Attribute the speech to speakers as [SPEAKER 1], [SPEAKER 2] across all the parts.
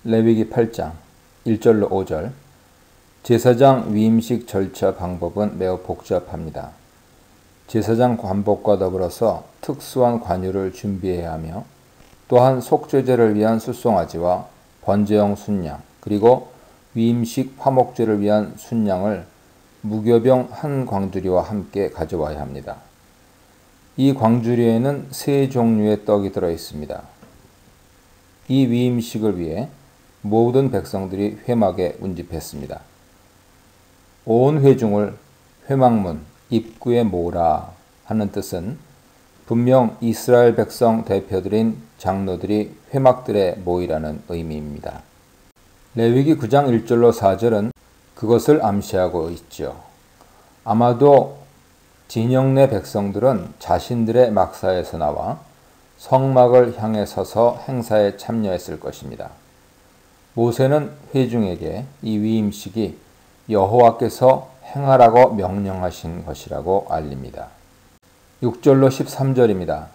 [SPEAKER 1] 레위기 8장 1절로 5절. 제사장 위임식 절차 방법은 매우 복잡합니다. 제사장 관복과 더불어서 특수한 관유를 준비해야 하며 또한 속죄제를 위한 수송아지와 번제용 순양 그리고 위임식 화목제를 위한 순양을 무교병 한 광주리와 함께 가져와야 합니다. 이 광주리에는 세 종류의 떡이 들어 있습니다. 이 위임식을 위해 모든 백성들이 회막에 운집했습니다. 온 회중을 회막문 입구에 모으라 하는 뜻은 분명 이스라엘 백성 대표들인 장로들이 회막들에 모이라는 의미입니다. 레위기 9장 1절로 4절은 그것을 암시하고 있죠. 아마도 진영 내 백성들은 자신들의 막사에서 나와 성막을 향해 서서 행사에 참여했을 것입니다. 모세는 회중에게 이 위임식이 여호와께서 행하라고 명령하신 것이라고 알립니다. 6절로 13절입니다.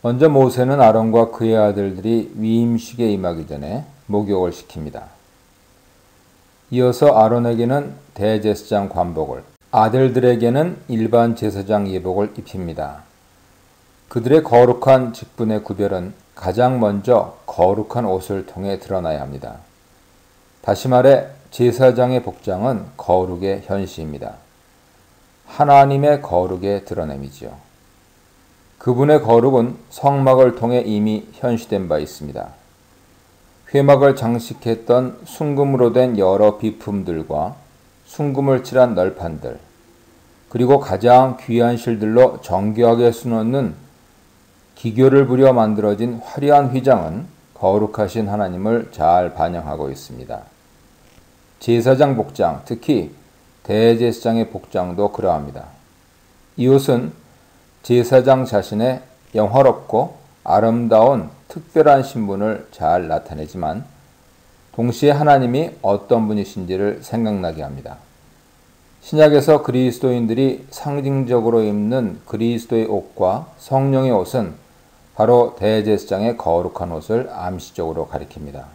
[SPEAKER 1] 먼저 모세는 아론과 그의 아들들이 위임식에 임하기 전에 목욕을 시킵니다. 이어서 아론에게는 대제사장 관복을, 아들들에게는 일반 제사장 예복을 입힙니다. 그들의 거룩한 직분의 구별은 가장 먼저 거룩한 옷을 통해 드러나야 합니다. 다시 말해 제사장의 복장은 거룩의 현시입니다. 하나님의 거룩의 드러냄이지요. 그분의 거룩은 성막을 통해 이미 현시된 바 있습니다. 회막을 장식했던 순금으로 된 여러 비품들과 순금을 칠한 널판들, 그리고 가장 귀한 실들로 정교하게 수놓는 기교를 부려 만들어진 화려한 휘장은 거룩하신 하나님을 잘 반영하고 있습니다. 제사장 복장, 특히 대제사장의 복장도 그러합니다. 이 옷은 제사장 자신의 영화롭고 아름다운 특별한 신분을 잘 나타내지만 동시에 하나님이 어떤 분이신지를 생각나게 합니다. 신약에서 그리스도인들이 상징적으로 입는 그리스도의 옷과 성령의 옷은 바로 대제사장의 거룩한 옷을 암시적으로 가리킵니다.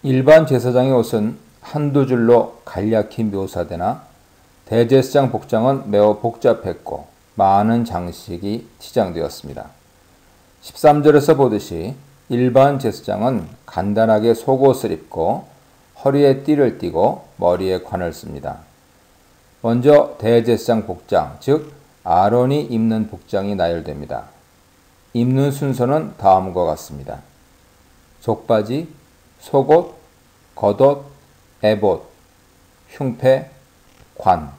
[SPEAKER 1] 일반 제사장의 옷은 한두 줄로 간략히 묘사되나 대제사장 복장은 매우 복잡했고 많은 장식이 치장되었습니다. 13절에서 보듯이 일반 제사장은 간단하게 속옷을 입고 허리에 띠를 띠고 머리에 관을 씁니다. 먼저 대제사장 복장, 즉 아론이 입는 복장이 나열됩니다. 입는 순서는 다음과 같습니다. 속바지, 속옷, 겉옷, 에봇, 흉패, 관.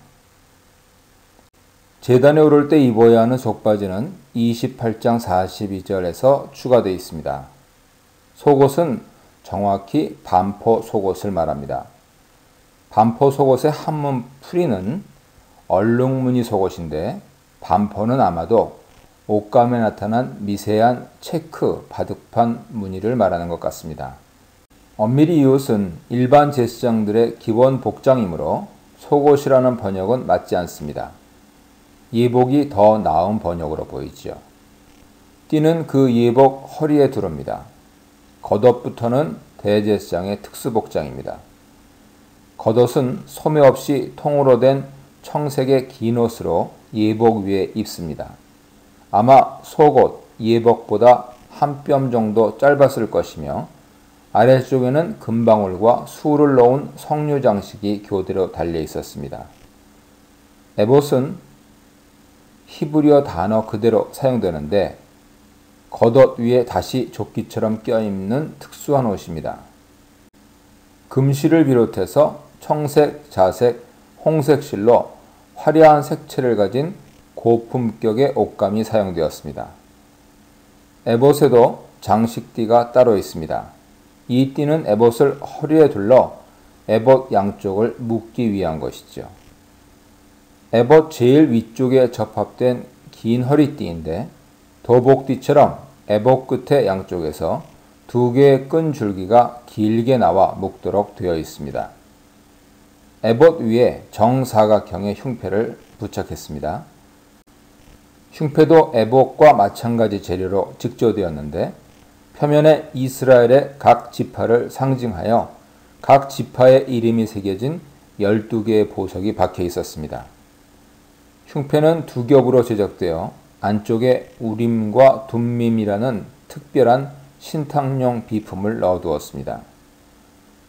[SPEAKER 1] 제단에 오를 때 입어야 하는 속바지는 28장 42절에서 추가되어 있습니다. 속옷은 정확히 반포 속옷을 말합니다. 반포 속옷의 한문 풀이는 얼룩무늬 속옷인데 반포는 아마도 옷감에 나타난 미세한 체크, 바둑판 무늬를 말하는 것 같습니다. 엄밀히 이 옷은 일반 제사장들의 기본 복장이므로 속옷이라는 번역은 맞지 않습니다. 예복이 더 나은 번역으로 보이지요. 띠는 그 예복 허리에 두릅니다. 겉옷부터는 대제사장의 특수복장입니다. 겉옷은 소매 없이 통으로 된 청색의 긴 옷으로 예복 위에 입습니다. 아마 속옷, 예복보다 한 뼘 정도 짧았을 것이며 아래쪽에는 금방울과 수를 넣은 석류 장식이 교대로 달려 있었습니다. 에봇은 히브리어 단어 그대로 사용되는데 겉옷 위에 다시 조끼처럼 껴입는 특수한 옷입니다. 금실을 비롯해서 청색, 자색, 홍색 실로 화려한 색채를 가진 고품격의 옷감이 사용되었습니다. 에봇에도 장식띠가 따로 있습니다. 이 띠는 에봇을 허리에 둘러 에봇 양쪽을 묶기 위한 것이죠. 에봇 제일 위쪽에 접합된 긴 허리띠인데 도복띠처럼 에봇 끝의 양쪽에서 두 개의 끈 줄기가 길게 나와 묶도록 되어 있습니다. 에봇 위에 정사각형의 흉패를 부착했습니다. 흉패도 에봇과 마찬가지 재료로 직조되었는데 표면에 이스라엘의 각 지파를 상징하여 각 지파의 이름이 새겨진 12개의 보석이 박혀 있었습니다. 흉패는 두 겹으로 제작되어 안쪽에 우림과 둠밈이라는 특별한 신탁용 비품을 넣어두었습니다.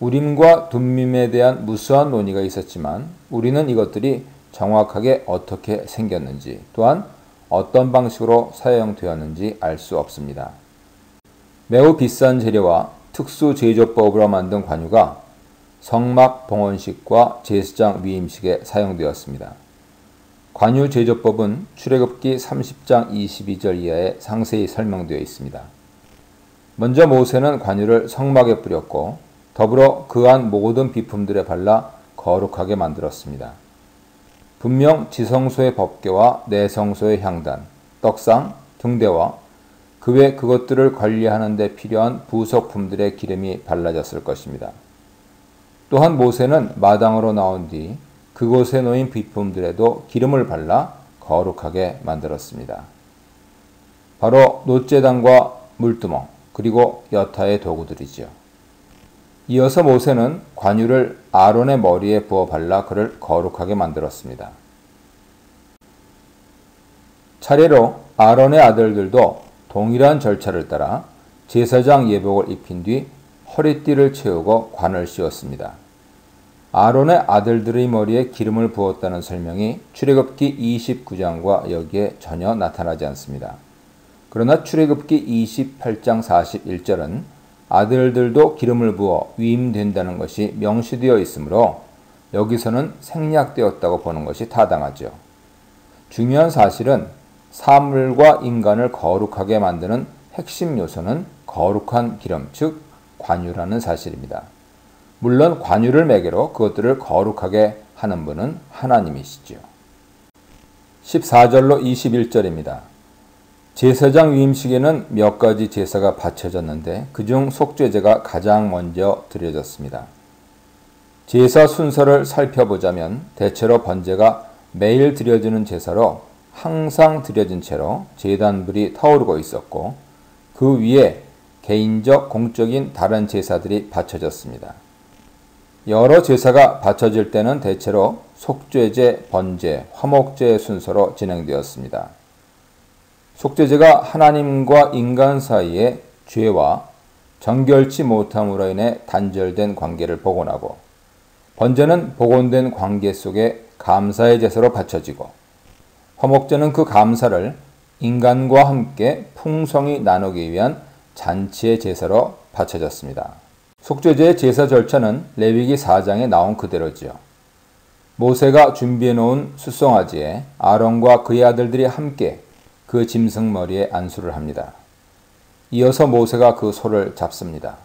[SPEAKER 1] 우림과 둠밈에 대한 무수한 논의가 있었지만 우리는 이것들이 정확하게 어떻게 생겼는지 또한 어떤 방식으로 사용되었는지 알 수 없습니다. 매우 비싼 재료와 특수 제조법으로 만든 관유가 성막 봉헌식과 제사장 위임식에 사용되었습니다. 관유 제조법은 출애굽기 30장 22절 이하에 상세히 설명되어 있습니다. 먼저 모세는 관유를 성막에 뿌렸고 더불어 그 안 모든 비품들에 발라 거룩하게 만들었습니다. 분명 지성소의 법궤와 내성소의 향단, 떡상, 등대와 그 외 그것들을 관리하는 데 필요한 부속품들의 기름이 발라졌을 것입니다. 또한 모세는 마당으로 나온 뒤 그곳에 놓인 비품들에도 기름을 발라 거룩하게 만들었습니다. 바로 놋제단과 물두멍 그리고 여타의 도구들이죠. 이어서 모세는 관유를 아론의 머리에 부어 발라 그를 거룩하게 만들었습니다. 차례로 아론의 아들들도 동일한 절차를 따라 제사장 예복을 입힌 뒤 허리띠를 채우고 관을 씌웠습니다. 아론의 아들들의 머리에 기름을 부었다는 설명이 출애굽기 29장과 여기에 전혀 나타나지 않습니다. 그러나 출애굽기 28장 41절은 아들들도 기름을 부어 위임된다는 것이 명시되어 있으므로 여기서는 생략되었다고 보는 것이 타당하죠. 중요한 사실은 사물과 인간을 거룩하게 만드는 핵심 요소는 거룩한 기름, 즉 관유라는 사실입니다. 물론 관유를 매개로 그것들을 거룩하게 하는 분은 하나님이시죠. 14절로 21절입니다. 제사장 위임식에는 몇 가지 제사가 바쳐졌는데 그중 속죄제가 가장 먼저 드려졌습니다. 제사 순서를 살펴보자면 대체로 번제가 매일 드려지는 제사로 항상 드려진 채로 제단불이 타오르고 있었고 그 위에 개인적 공적인 다른 제사들이 바쳐졌습니다. 여러 제사가 바쳐질 때는 대체로 속죄제, 번제, 화목제 순서로 진행되었습니다. 속죄제가 하나님과 인간 사이의 죄와 정결치 못함으로 인해 단절된 관계를 복원하고 번제는 복원된 관계 속에 감사의 제사로 바쳐지고 화목제는 그 감사를 인간과 함께 풍성히 나누기 위한 잔치의 제사로 바쳐졌습니다. 속죄제의 제사 절차는 레위기 4장에 나온 그대로지요. 모세가 준비해 놓은 숫송아지에 아론과 그의 아들들이 함께 그 짐승머리에 안수를 합니다. 이어서 모세가 그 소를 잡습니다.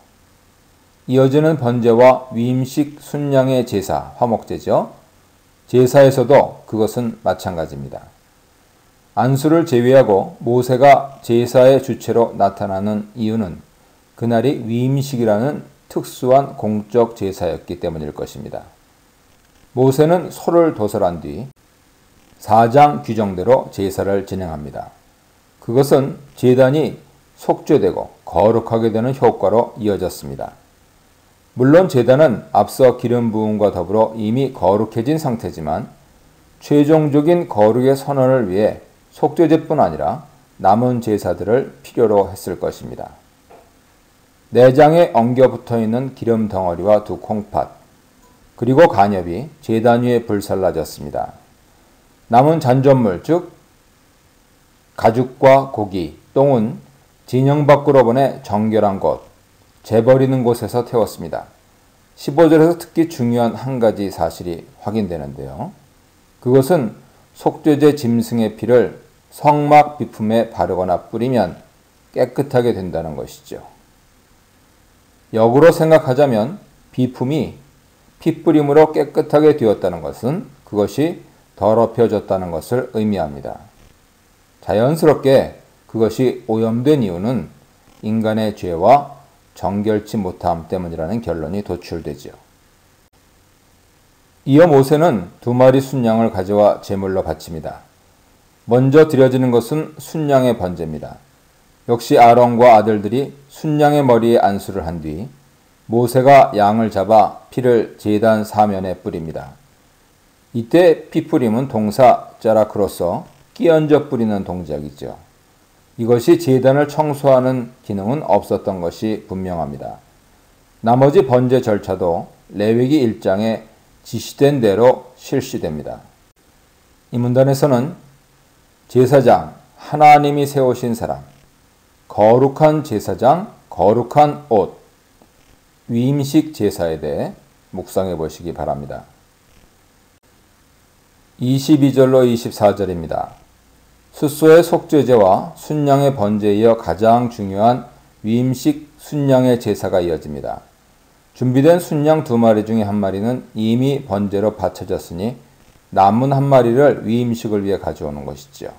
[SPEAKER 1] 이어지는 번제와 위임식 순양의 제사, 화목제죠. 제사에서도 그것은 마찬가지입니다. 안수를 제외하고 모세가 제사의 주체로 나타나는 이유는 그날이 위임식이라는 특수한 공적 제사였기 때문일 것입니다. 모세는 소를 도살한 뒤 4장 규정대로 제사를 진행합니다. 그것은 제단이 속죄되고 거룩하게 되는 효과로 이어졌습니다. 물론 제단은 앞서 기름 부음과 더불어 이미 거룩해진 상태지만 최종적인 거룩의 선언을 위해 속죄제뿐 아니라 남은 제사들을 필요로 했을 것입니다. 내장에 엉겨 붙어있는 기름 덩어리와 두 콩팥 그리고 간엽이 제단 위에 불살라졌습니다. 남은 잔존물 즉 가죽과 고기, 똥은 진영 밖으로 보내 정결한 곳, 재버리는 곳에서 태웠습니다. 15절에서 특히 중요한 한 가지 사실이 확인되는데요. 그것은 속죄제 짐승의 피를 성막 비품에 바르거나 뿌리면 깨끗하게 된다는 것이죠. 역으로 생각하자면 비품이 핏뿌림으로 깨끗하게 되었다는 것은 그것이 더럽혀졌다는 것을 의미합니다. 자연스럽게 그것이 오염된 이유는 인간의 죄와 정결치 못함 때문이라는 결론이 도출되지요. 이어 모세는 2마리 순양을 가져와 제물로 바칩니다. 먼저 드려지는 것은 순양의 번제입니다. 역시 아론과 아들들이 순양의 머리에 안수를 한 뒤 모세가 양을 잡아 피를 제단 사면에 뿌립니다. 이때 피 뿌림은 동사 짜라크로서 끼얹어 뿌리는 동작이죠. 이것이 제단을 청소하는 기능은 없었던 것이 분명합니다. 나머지 번제 절차도 레위기 1장에 지시된 대로 실시됩니다. 이 문단에서는 제사장, 하나님이 세우신 사람, 거룩한 제사장, 거룩한 옷, 위임식 제사에 대해 묵상해 보시기 바랍니다. 22절로 24절입니다. 숫소의 속죄제와 순양의 번제에 이어 가장 중요한 위임식 순양의 제사가 이어집니다. 준비된 순양 2마리 중에 1마리는 이미 번제로 바쳐졌으니 남은 1마리를 위임식을 위해 가져오는 것이죠.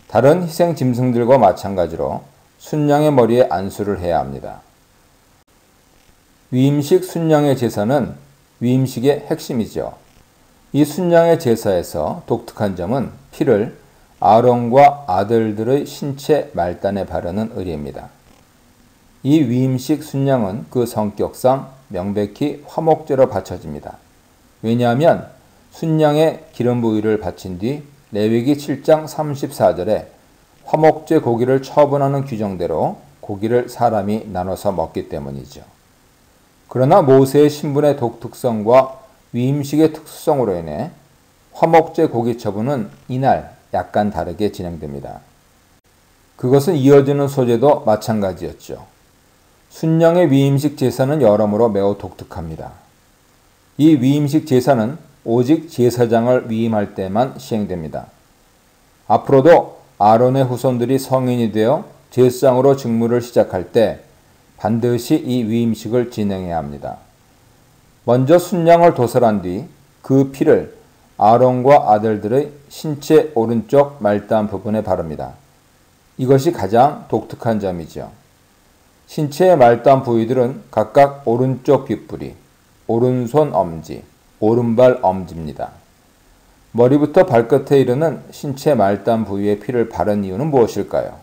[SPEAKER 1] 다른 희생 짐승들과 마찬가지로 순양의 머리에 안수를 해야 합니다. 위임식 순양의 제사는 위임식의 핵심이죠. 이 순양의 제사에서 독특한 점은 피를 아론과 아들들의 신체 말단에 바르는 의례입니다. 이 위임식 순양은 그 성격상 명백히 화목제로 바쳐집니다. 왜냐하면 순양의 기름 부위를 바친 뒤 레위기 7장 34절에 화목제 고기를 처분하는 규정대로 고기를 사람이 나눠서 먹기 때문이죠. 그러나 모세의 신분의 독특성과 위임식의 특수성으로 인해 화목제 고기 처분은 이날 약간 다르게 진행됩니다. 그것은 이어지는 소제도 마찬가지였죠. 순양의 위임식 제사는 여러모로 매우 독특합니다. 이 위임식 제사는 오직 제사장을 위임할 때만 시행됩니다. 앞으로도 아론의 후손들이 성인이 되어 제사장으로 직무를 시작할 때 반드시 이 위임식을 진행해야 합니다. 먼저 순양을 도살한 뒤 그 피를 아론과 아들들의 신체 오른쪽 말단 부분에 바릅니다. 이것이 가장 독특한 점이죠. 신체의 말단 부위들은 각각 오른쪽 귓불이, 오른손 엄지, 오른발 엄지입니다. 머리부터 발끝에 이르는 신체 말단 부위의 피를 바른 이유는 무엇일까요?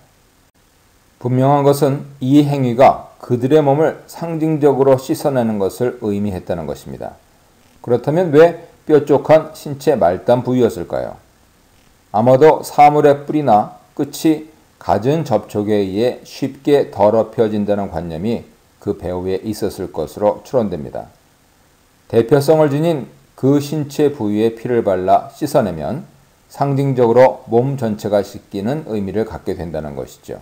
[SPEAKER 1] 분명한 것은 이 행위가 그들의 몸을 상징적으로 씻어내는 것을 의미했다는 것입니다. 그렇다면 왜 뾰족한 신체 말단 부위였을까요? 아마도 사물의 뿌리나 끝이 갖은 접촉에 의해 쉽게 더럽혀진다는 관념이 그 배후에 있었을 것으로 추론됩니다. 대표성을 지닌 그 신체 부위에 피를 발라 씻어내면 상징적으로 몸 전체가 씻기는 의미를 갖게 된다는 것이죠.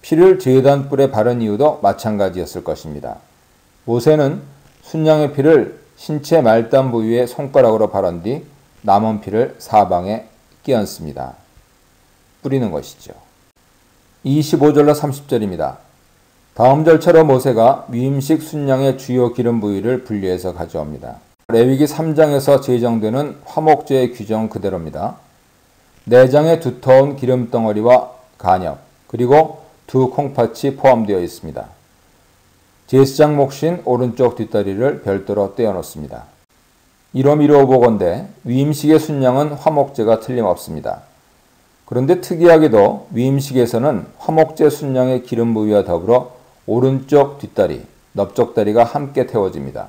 [SPEAKER 1] 피를 제단 뿔에 바른 이유도 마찬가지였을 것입니다. 모세는 순양의 피를 신체 말단 부위에 손가락으로 바른 뒤 남은 피를 사방에 끼얹습니다. 뿌리는 것이죠. 25절로 30절입니다. 다음 절차로 모세가 위임식 순양의 주요 기름 부위를 분리해서 가져옵니다. 레위기 3장에서 제정되는 화목제의 규정 그대로입니다. 내장에 두터운 기름덩어리와 간엽, 그리고 2 콩팥이 포함되어 있습니다. 제사장 몫인 오른쪽 뒷다리를 별도로 떼어놓습니다. 이러미로 보건대 위임식의 순양은 화목제가 틀림없습니다. 그런데 특이하게도 위임식에서는 화목제 순양의 기름 부위와 더불어 오른쪽 뒷다리, 넓적다리가 함께 태워집니다.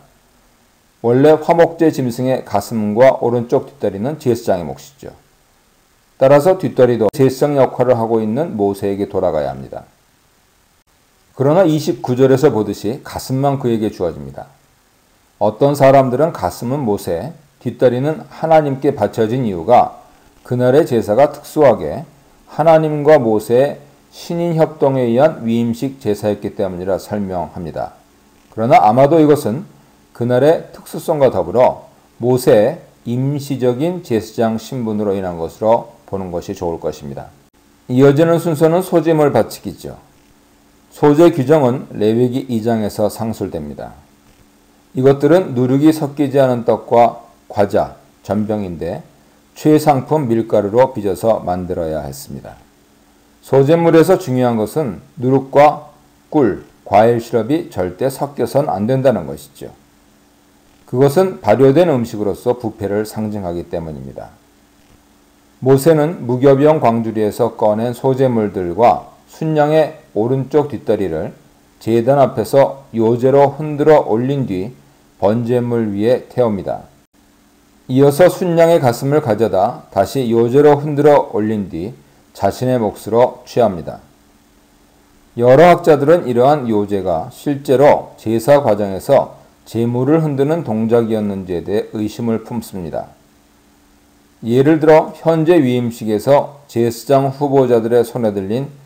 [SPEAKER 1] 원래 화목제 짐승의 가슴과 오른쪽 뒷다리는 제사장의 몫이죠. 따라서 뒷다리도 제사장 역할을 하고 있는 모세에게 돌아가야 합니다. 그러나 29절에서 보듯이 가슴만 그에게 주어집니다. 어떤 사람들은 가슴은 모세, 뒷다리는 하나님께 바쳐진 이유가 그날의 제사가 특수하게 하나님과 모세의 신인 협동에 의한 위임식 제사였기 때문이라 설명합니다. 그러나 아마도 이것은 그날의 특수성과 더불어 모세의 임시적인 제사장 신분으로 인한 것으로 보는 것이 좋을 것입니다. 이어지는 순서는 소제물 바치기죠. 소제 규정은 레위기 2장에서 상술됩니다. 이것들은 누룩이 섞이지 않은 떡과 과자, 전병인데 최상품 밀가루로 빚어서 만들어야 했습니다. 소제물에서 중요한 것은 누룩과 꿀, 과일 시럽이 절대 섞여선 안 된다는 것이죠. 그것은 발효된 음식으로서 부패를 상징하기 때문입니다. 모세는 무교병 광주리에서 꺼낸 소제물들과 순양의 오른쪽 뒷다리를 제단 앞에서 요제로 흔들어 올린 뒤 번제물 위에 태웁니다. 이어서 순양의 가슴을 가져다 다시 요제로 흔들어 올린 뒤 자신의 몫으로 취합니다. 여러 학자들은 이러한 요제가 실제로 제사 과정에서 제물을 흔드는 동작이었는지에 대해 의심을 품습니다. 예를 들어 현재 위임식에서 제사장 후보자들의 손에 들린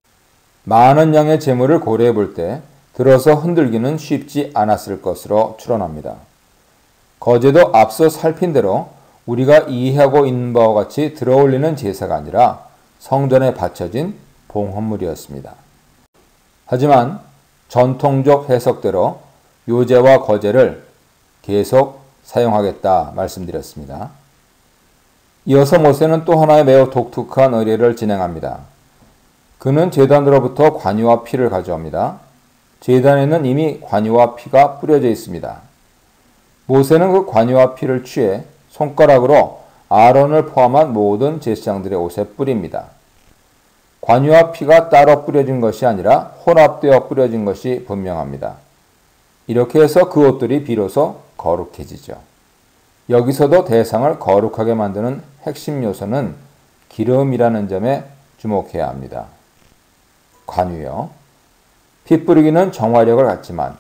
[SPEAKER 1] 많은 양의 제물을 고려해 볼 때 들어서 흔들기는 쉽지 않았을 것으로 추론합니다. 거제도 앞서 살핀 대로 우리가 이해하고 있는 바와 같이 들어올리는 제사가 아니라 성전에 바쳐진 봉헌물이었습니다. 하지만 전통적 해석대로 요제와 거제를 계속 사용하겠다 말씀드렸습니다. 이어서 모세는 또 하나의 매우 독특한 의례를 진행합니다. 그는 제단으로부터 관유와 피를 가져옵니다. 제단에는 이미 관유와 피가 뿌려져 있습니다. 모세는 그 관유와 피를 취해 손가락으로 아론을 포함한 모든 제사장들의 옷에 뿌립니다. 관유와 피가 따로 뿌려진 것이 아니라 혼합되어 뿌려진 것이 분명합니다. 이렇게 해서 그 옷들이 비로소 거룩해지죠. 여기서도 대상을 거룩하게 만드는 핵심 요소는 기름이라는 점에 주목해야 합니다. 관유요. 피 뿌리기는 정화력을 갖지만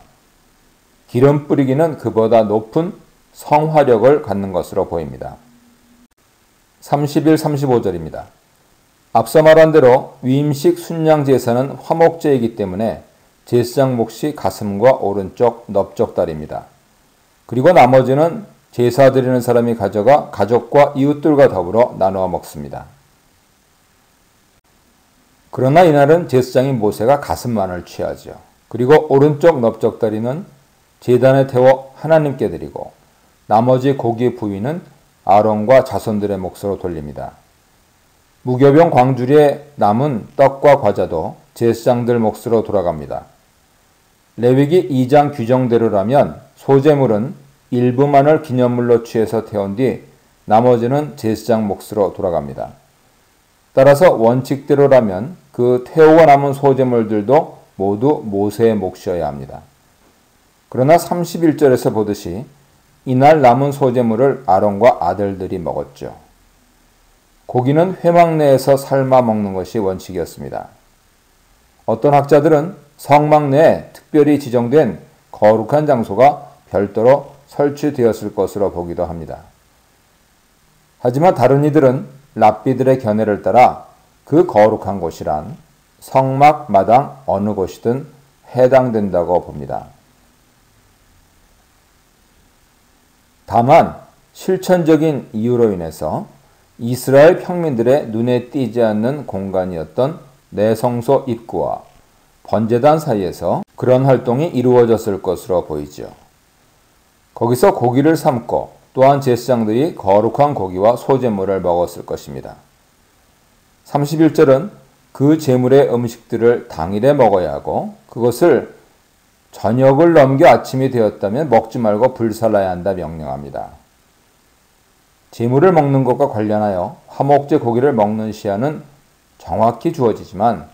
[SPEAKER 1] 기름 뿌리기는 그보다 높은 성화력을 갖는 것으로 보입니다. 31, 35절입니다. 앞서 말한 대로 위임식 순양 제사는 화목제이기 때문에 제사장 몫이 가슴과 오른쪽 넓적다리입니다. 그리고 나머지는 제사 드리는 사람이 가져가 가족과 이웃들과 더불어 나누어 먹습니다. 그러나 이날은 제사장인 모세가 가슴만을 취하죠. 그리고 오른쪽 넓적다리는 제단에 태워 하나님께 드리고 나머지 고기 부위는 아론과 자손들의 몫으로 돌립니다. 무교병 광주리에 남은 떡과 과자도 제사장들 몫으로 돌아갑니다. 레위기 2장 규정대로라면 소제물은 일부만을 기념물로 취해서 태운 뒤 나머지는 제사장 몫으로 돌아갑니다. 따라서 원칙대로라면 그 태우고 남은 소제물들도 모두 모세의 몫이어야 합니다. 그러나 31절에서 보듯이 이날 남은 소제물을 아론과 아들들이 먹었죠. 고기는 회막 내에서 삶아 먹는 것이 원칙이었습니다. 어떤 학자들은 성막 내에 특별히 지정된 거룩한 장소가 별도로 설치되었을 것으로 보기도 합니다. 하지만 다른 이들은 랍비들의 견해를 따라 그 거룩한 곳이란 성막 마당 어느 곳이든 해당된다고 봅니다. 다만 실천적인 이유로 인해서 이스라엘 평민들의 눈에 띄지 않는 공간이었던 내성소 입구와 번제단 사이에서 그런 활동이 이루어졌을 것으로 보이죠. 거기서 고기를 삶고 또한 제사장들이 거룩한 고기와 소제물을 먹었을 것입니다. 31절은 그 제물의 음식들을 당일에 먹어야 하고 그것을 저녁을 넘겨 아침이 되었다면 먹지 말고 불살라야 한다 명령합니다. 제물을 먹는 것과 관련하여 화목제 고기를 먹는 시한은 정확히 주어지지만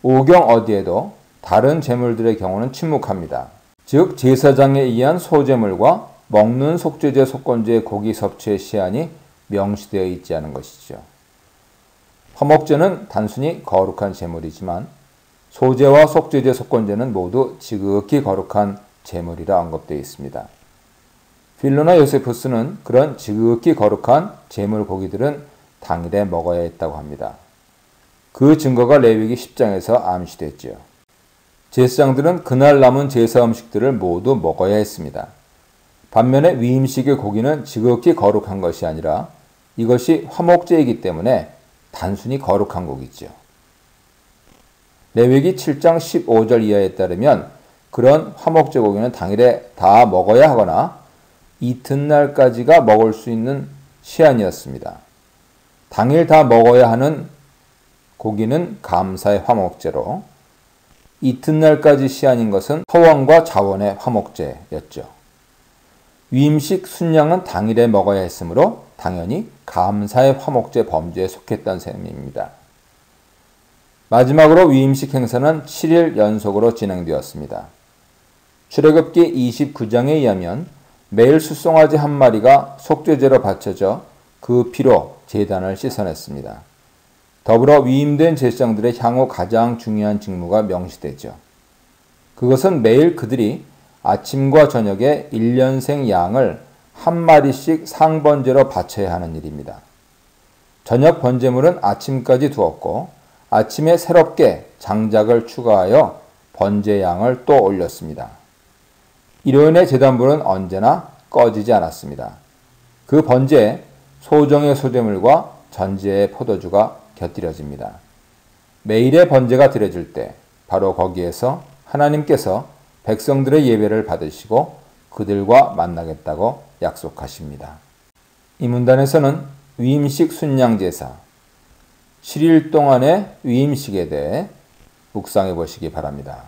[SPEAKER 1] 오경 어디에도 다른 제물들의 경우는 침묵합니다. 즉 제사장에 의한 소제물과 먹는 속죄제 속건제의 고기 섭취의 시한이 명시되어 있지 않은 것이죠. 화목제는 단순히 거룩한 제물이지만 소제와 속죄제 속건제는 모두 지극히 거룩한 제물이라 언급되어 있습니다. 필로나 요세푸스는 그런 지극히 거룩한 제물 고기들은 당일에 먹어야 했다고 합니다. 그 증거가 레위기 10장에서 암시됐지요. 제사장들은 그날 남은 제사 음식들을 모두 먹어야 했습니다. 반면에 위임식의 고기는 지극히 거룩한 것이 아니라 이것이 화목제이기 때문에 단순히 거룩한 고기죠. 레위기 7장 15절 이하에 따르면 그런 화목제 고기는 당일에 다 먹어야 하거나 이튿날까지가 먹을 수 있는 시한이었습니다. 당일 다 먹어야 하는 고기는 감사의 화목제로 이튿날까지 시한인 것은 허원과 자원의 화목제였죠. 위임식 순양은 당일에 먹어야 했으므로 당연히 감사의 화목제 범주에 속했던 셈입니다. 마지막으로 위임식 행사는 7일 연속으로 진행되었습니다. 출애굽기 29장에 의하면 매일 숫송아지 한 마리가 속죄제로 바쳐져 그 피로 제단을 씻어냈습니다. 더불어 위임된 제사장들의 향후 가장 중요한 직무가 명시되죠. 그것은 매일 그들이 아침과 저녁에 1년생 양을 한 마리씩 상번제로 바쳐야 하는 일입니다. 저녁 번제물은 아침까지 두었고 아침에 새롭게 장작을 추가하여 번제 양을 또 올렸습니다. 이로 인해 제단불은 언제나 꺼지지 않았습니다. 그 번제에 소정의 소재물과 전제의 포도주가 곁들여집니다. 매일의 번제가 드려질 때 바로 거기에서 하나님께서 백성들의 예배를 받으시고 그들과 만나겠다고 약속하십니다. 이 문단에서는 위임식 순양제사, 7일 동안의 위임식에 대해 묵상해 보시기 바랍니다.